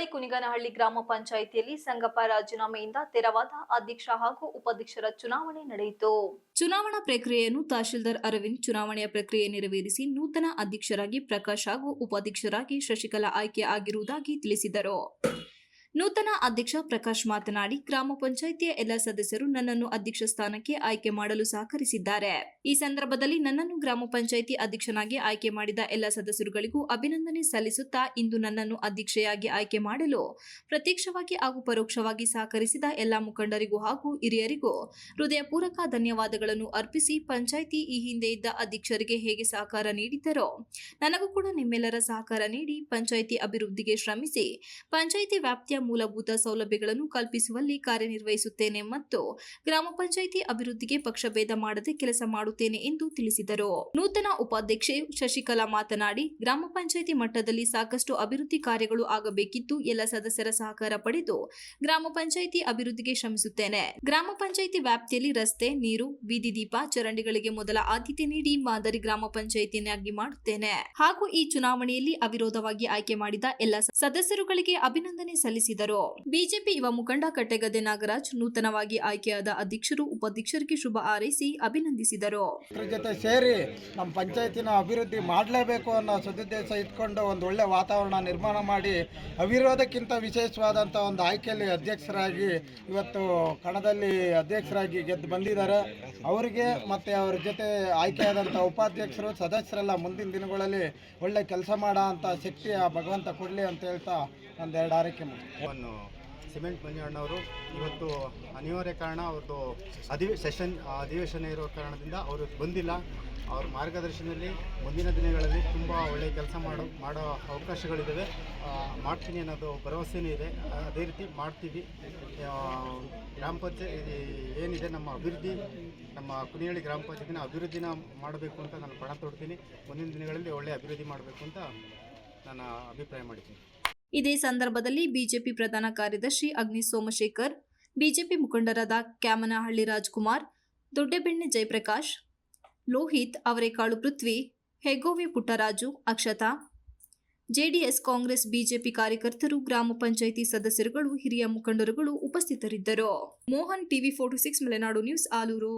ಹೊಸಳ್ಳಿ ಕುನಿಗನಹಳ್ಳಿ ಗ್ರಾಮ ಪಂಚಾಯಿತಿಯಲ್ಲಿ ಸಂಗಪ್ಪ ರಾಜೀನಾಮೆಯಿಂದ ತೆರವಾದ ಅಧ್ಯಕ್ಷ ಹಾಗೂ ಉಪಾಧ್ಯಕ್ಷರ ಚುನಾವಣೆ ನಡೆಯಿತು. ಚುನಾವಣಾ ಪ್ರಕ್ರಿಯೆಯನ್ನು ತಹಶೀಲ್ದಾರ್ ಅರವಿಂದ್ ಚುನಾವಣೆಯ ಪ್ರಕ್ರಿಯೆ ನೆರವೇರಿಸಿ ನೂತನ ಅಧ್ಯಕ್ಷರಾಗಿ ಪ್ರಕಾಶ್ ಹಾಗೂ ಉಪಾಧ್ಯಕ್ಷರಾಗಿ ಶಶಿಕಲಾ ಆಯ್ಕೆ ಆಗಿರುವುದಾಗಿ ತಿಳಿಸಿದರು. ನೂತನ ಅಧ್ಯಕ್ಷ ಪ್ರಕಾಶ್ ಮಾತನಾಡಿ, ಗ್ರಾಮ ಪಂಚಾಯಿತಿಯ ಎಲ್ಲ ಸದಸ್ಯರು ನನ್ನನ್ನು ಅಧ್ಯಕ್ಷ ಸ್ಥಾನಕ್ಕೆ ಆಯ್ಕೆ ಮಾಡಲು ಸಹಕರಿಸಿದ್ದಾರೆ. ಈ ಸಂದರ್ಭದಲ್ಲಿ ನನ್ನನ್ನು ಗ್ರಾಮ ಪಂಚಾಯಿತಿ ಅಧ್ಯಕ್ಷನಾಗಿ ಆಯ್ಕೆ ಮಾಡಿದ ಎಲ್ಲ ಸದಸ್ಯರುಗಳಿಗೂ ಅಭಿನಂದನೆ ಸಲ್ಲಿಸುತ್ತಾ, ಇಂದು ನನ್ನನ್ನು ಅಧ್ಯಕ್ಷೆಯಾಗಿ ಆಯ್ಕೆ ಮಾಡಲು ಪ್ರತ್ಯಕ್ಷವಾಗಿ ಹಾಗೂ ಪರೋಕ್ಷವಾಗಿ ಸಹಕರಿಸಿದ ಎಲ್ಲ ಮುಖಂಡರಿಗೂ ಹಾಗೂ ಹಿರಿಯರಿಗೂ ಹೃದಯಪೂರ್ವಕ ಧನ್ಯವಾದಗಳನ್ನು ಅರ್ಪಿಸಿ, ಪಂಚಾಯಿತಿ ಈ ಹಿಂದೆ ಇದ್ದ ಅಧ್ಯಕ್ಷರಿಗೆ ಹೇಗೆ ಸಹಕಾರ ನೀಡಿದ್ದರೋ ನನಗೂ ಕೂಡ ನಿಮ್ಮೆಲ್ಲರ ಸಹಕಾರ ನೀಡಿ ಪಂಚಾಯಿತಿ ಅಭಿವೃದ್ಧಿಗೆ ಶ್ರಮಿಸಿ ಪಂಚಾಯಿತಿ ವ್ಯಾಪ್ತಿಯ ಮೂಲಭೂತ ಸೌಲಭ್ಯಗಳನ್ನು ಕಲ್ಪಿಸುವಲ್ಲಿ ಕಾರ್ಯನಿರ್ವಹಿಸುತ್ತೇನೆ ಮತ್ತು ಗ್ರಾಮ ಪಂಚಾಯಿತಿ ಅಭಿವೃದ್ಧಿಗೆ ಪಕ್ಷಭೇದ ಮಾಡದೆ ಕೆಲಸ ಮಾಡುತ್ತೇನೆ ಎಂದು ತಿಳಿಸಿದರು. ನೂತನ ಉಪಾಧ್ಯಕ್ಷೆ ಶಶಿಕಲಾ ಮಾತನಾಡಿ, ಗ್ರಾಮ ಪಂಚಾಯಿತಿ ಮಟ್ಟದಲ್ಲಿ ಸಾಕಷ್ಟು ಅಭಿವೃದ್ಧಿ ಕಾರ್ಯಗಳು ಆಗಬೇಕಿದ್ದು ಎಲ್ಲ ಸದಸ್ಯರ ಸಹಕಾರ ಪಡೆದು ಗ್ರಾಮ ಪಂಚಾಯಿತಿ ಅಭಿವೃದ್ಧಿಗೆ ಶ್ರಮಿಸುತ್ತೇನೆ. ಗ್ರಾಮ ಪಂಚಾಯಿತಿ ವ್ಯಾಪ್ತಿಯಲ್ಲಿ ರಸ್ತೆ, ನೀರು, ಬೀದಿ ದೀಪ, ಚರಂಡಿಗಳಿಗೆ ಮೊದಲ ಆದ್ಯತೆ ನೀಡಿ ಮಾದರಿ ಗ್ರಾಮ ಪಂಚಾಯಿತಿಯನ್ನಾಗಿ ಮಾಡುತ್ತೇನೆ ಹಾಗೂ ಈ ಚುನಾವಣೆಯಲ್ಲಿ ಅವಿರೋಧವಾಗಿ ಆಯ್ಕೆ ಮಾಡಿದ ಎಲ್ಲ ಸದಸ್ಯರುಗಳಿಗೆ ಅಭಿನಂದನೆ ಸಲ್ಲಿಸಿದರು. ಬಿಜೆಪಿ ಯುವ ಮುಖಂಡ ಕಟ್ಟೆಗದ್ದೆ ನಾಗರಾಜ್ ನೂತನವಾಗಿ ಆಯ್ಕೆಯಾದ ಅಧ್ಯಕ್ಷರು ಉಪಾಧ್ಯಕ್ಷರಿಗೆ ಶುಭ ಹಾರೈಸಿ ಅಭಿನಂದಿಸಿದರು. ಜೊತೆ ಸೇರಿ ನಮ್ಮ ಪಂಚಾಯತಿನ ಅಭಿವೃದ್ಧಿ ಮಾಡಲೇಬೇಕು ಅನ್ನೋ ಸದುದ್ದೇಶ ಇಟ್ಕೊಂಡು ಒಂದು ಒಳ್ಳೆ ವಾತಾವರಣ ನಿರ್ಮಾಣ ಮಾಡಿ ಅವಿರೋಧಕ್ಕಿಂತ ವಿಶೇಷವಾದಂಥ ಒಂದು ಆಯ್ಕೆಯಲ್ಲಿ ಅಧ್ಯಕ್ಷರಾಗಿ ಇವತ್ತು ಕಣದಲ್ಲಿ ಅಧ್ಯಕ್ಷರಾಗಿ ಗೆದ್ದು ಬಂದಿದ್ದಾರೆ. ಅವರಿಗೆ ಮತ್ತು ಅವ್ರ ಜೊತೆ ಆಯ್ಕೆಯಾದಂಥ ಉಪಾಧ್ಯಕ್ಷರು ಸದಸ್ಯರೆಲ್ಲ ಮುಂದಿನ ದಿನಗಳಲ್ಲಿ ಒಳ್ಳೆ ಕೆಲಸ ಮಾಡೋ ಅಂಥ ಶಕ್ತಿ ಆ ಭಗವಂತ ಕೊಡಲಿ ಅಂತ ಹೇಳ್ತಾ ಒಂದೆರಡು ಆರೈಕೆ ಮಾಡಿ. ಸಿಮೆಂಟ್ ಮಂಜಣ್ಣವರು ಇವತ್ತು ಅನಿವಾರ್ಯ ಕಾರಣ ಅವ್ರದ್ದು ಅಧಿವೇಶನ ಇರೋ ಕಾರಣದಿಂದ ಅವರು ಬಂದಿಲ್ಲ. ಅವ್ರ ಮಾರ್ಗದರ್ಶನದಲ್ಲಿ ಮುಂದಿನ ದಿನಗಳಲ್ಲಿ ತುಂಬ ಒಳ್ಳೆಯ ಕೆಲಸ ಮಾಡೋ ಅವಕಾಶಗಳಿದ್ದಾವೆ. ಮಾಡ್ತೀನಿ ಅನ್ನೋದು ಭರವಸೆಯೂ ಇದೆ. ಅದೇ ರೀತಿ ಮಾಡ್ತೀವಿ. ಗ್ರಾಮ ಪಂಚಾಯತಿ ಏನಿದೆ ನಮ್ಮ ಅಭಿವೃದ್ಧಿ, ನಮ್ಮ ಕುನಿಗನಹಳ್ಳಿ ಗ್ರಾಮ ಪಂಚಾಯತಿನ ಅಭಿವೃದ್ಧಿನ ಮಾಡಬೇಕು ಅಂತ ನಾನು ಪಣ ತೊಡ್ತೀನಿ. ಮುಂದಿನ ದಿನಗಳಲ್ಲಿ ಒಳ್ಳೆಯ ಅಭಿವೃದ್ಧಿ ಮಾಡಬೇಕು ಅಂತ ನಾನು ಅಭಿಪ್ರಾಯ ಮಾಡಿದ್ದೀನಿ. ಇದೇ ಸಂದರ್ಭದಲ್ಲಿ ಬಿಜೆಪಿ ಪ್ರಧಾನ ಕಾರ್ಯದರ್ಶಿ ಅಗ್ನಿ ಸೋಮಶೇಖರ್, ಬಿಜೆಪಿ ಮುಖಂಡರಾದ ಕ್ಯಾಮನಹಳ್ಳಿ ರಾಜ್ಕುಮಾರ್, ದೊಡ್ಡಬೆಣ್ಣೆ ಜಯಪ್ರಕಾಶ್, ಲೋಹಿತ್, ಅವರೇಕಾಳು ಪೃಥ್ವಿ, ಹೆಗೋವಿ ಪುಟ್ಟರಾಜು, ಅಕ್ಷತಾ, ಜೆಡಿಎಸ್, ಕಾಂಗ್ರೆಸ್, ಬಿಜೆಪಿ ಕಾರ್ಯಕರ್ತರು, ಗ್ರಾಮ ಪಂಚಾಯಿತಿ ಸದಸ್ಯರುಗಳು, ಹಿರಿಯ ಮುಖಂಡರುಗಳು ಉಪಸ್ಥಿತರಿದ್ದರು. Mohan, TV 46 Malenadu news, Aluru.